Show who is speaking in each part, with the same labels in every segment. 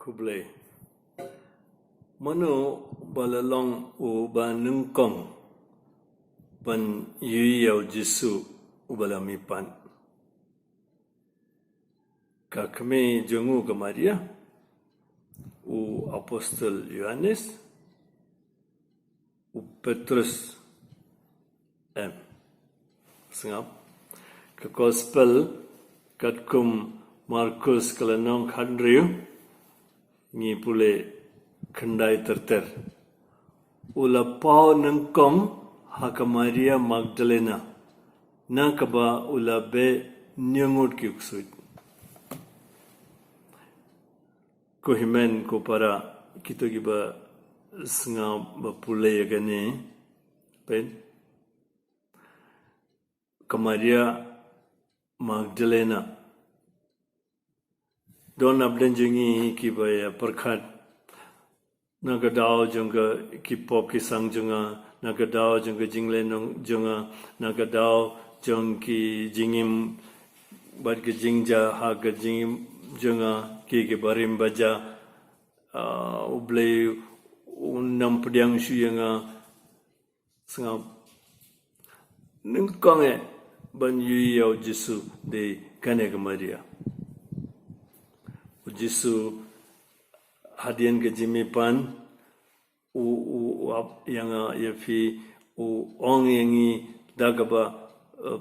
Speaker 1: kublai mano balalong u ba nungkong ban yuyau jisu u balamipan kakme jongu ke Maria u apostol Yohanes u Petrus sengap ke gospel katkum Markus kelenong khandriu ngi pule khandai terter ula pau nengkong haka Maria Magdalena na kaba ula be nyangut kiuksut ko himen ko para kito giba senga ba pule gane pen ka Maria Magdalena don abdenjingi ki baya perkhat nagadao jungga ki pop ki sang junga nagadao jungga jinglenong junga nagadao jung ki jingim bad ki jingja ha ga jingim junga ki barim baja ublei unam pediang syanga sangap ningkonge ban yuyau jisu de kane ke Maria Jisu hadian ke jimipan yang yafi ong yangi dagaba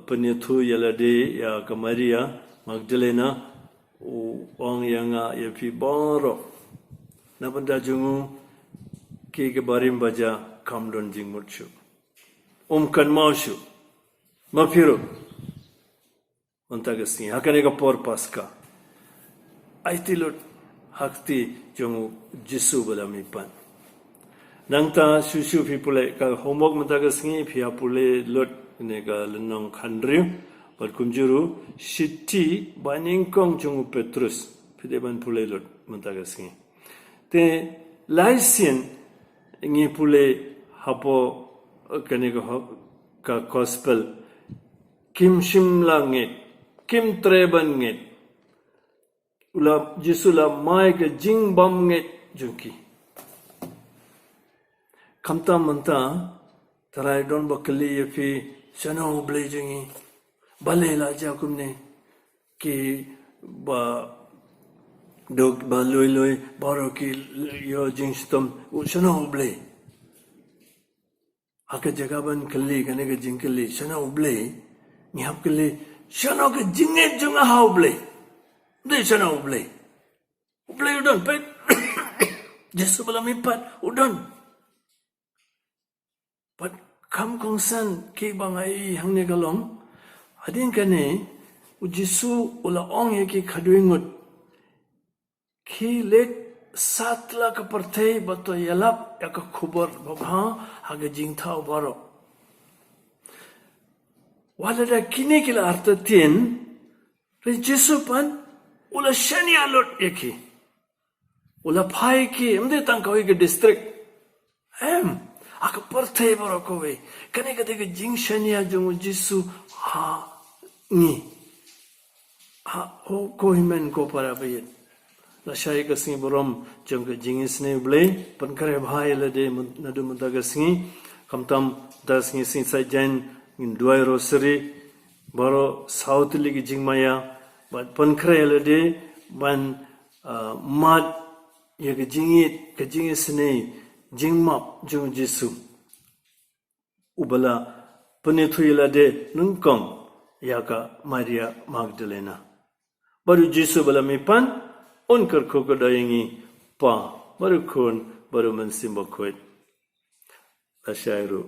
Speaker 1: penithu yalade ya ke Maria Magdalena ong yang yafi boro na benda jungu ke barim baja kamdon jingmutsu kan maushu mafiru ontagasni hakane ka por paska aitilot hakti jongu jisu balamipan nangta susu pipule ka homework matagasngi phia pule lot ne ka lenong khandri par kumjuru shitti baningkong jongu Petrus phideban pule lot matagasngi te laisien ngi pule hapo kane ka gospel kim shimlange kim trebange ula jisula mai ke jingbam nge junki kamta manta tarai don bakli yafi chano blejingi balela jakumne ki ba dog ba loy baro ki yo jingstom chano ble haka jagaban kali kane ke jingkali chano ble nyap kali chano ke jinge junga ha ble Dia sana ublay udon pet Yesu balamipan udon pat kam kongsan ki bangai hangne galong adin kane ujisu ula ong ki khaduingut ki lek satla ka parthai bato yalap yak khubar babha haga jingthau baro wala da kini kila artatin re Yesu pan ula shani alot eki ula phai ki amde tangkawi ke district aka parthe baro kowe kane kade ke jing shania jung jisu ha ni ha ho ko himen ko para bayet la shai ka sing borom jung ke jing isne ble pankare bhai la de nadu mutagasngi kamtam dasngi sing sai jan in duai rosary baro south ligi jingmaya but pankre de ban mat ye ke jingit sne jingmap jung jisu ubala panethu de nungkong yaka Maria Magdalena baru jisu bala mipan onkar khoko dayengi pa baru khon baru mansimba khoit ashairu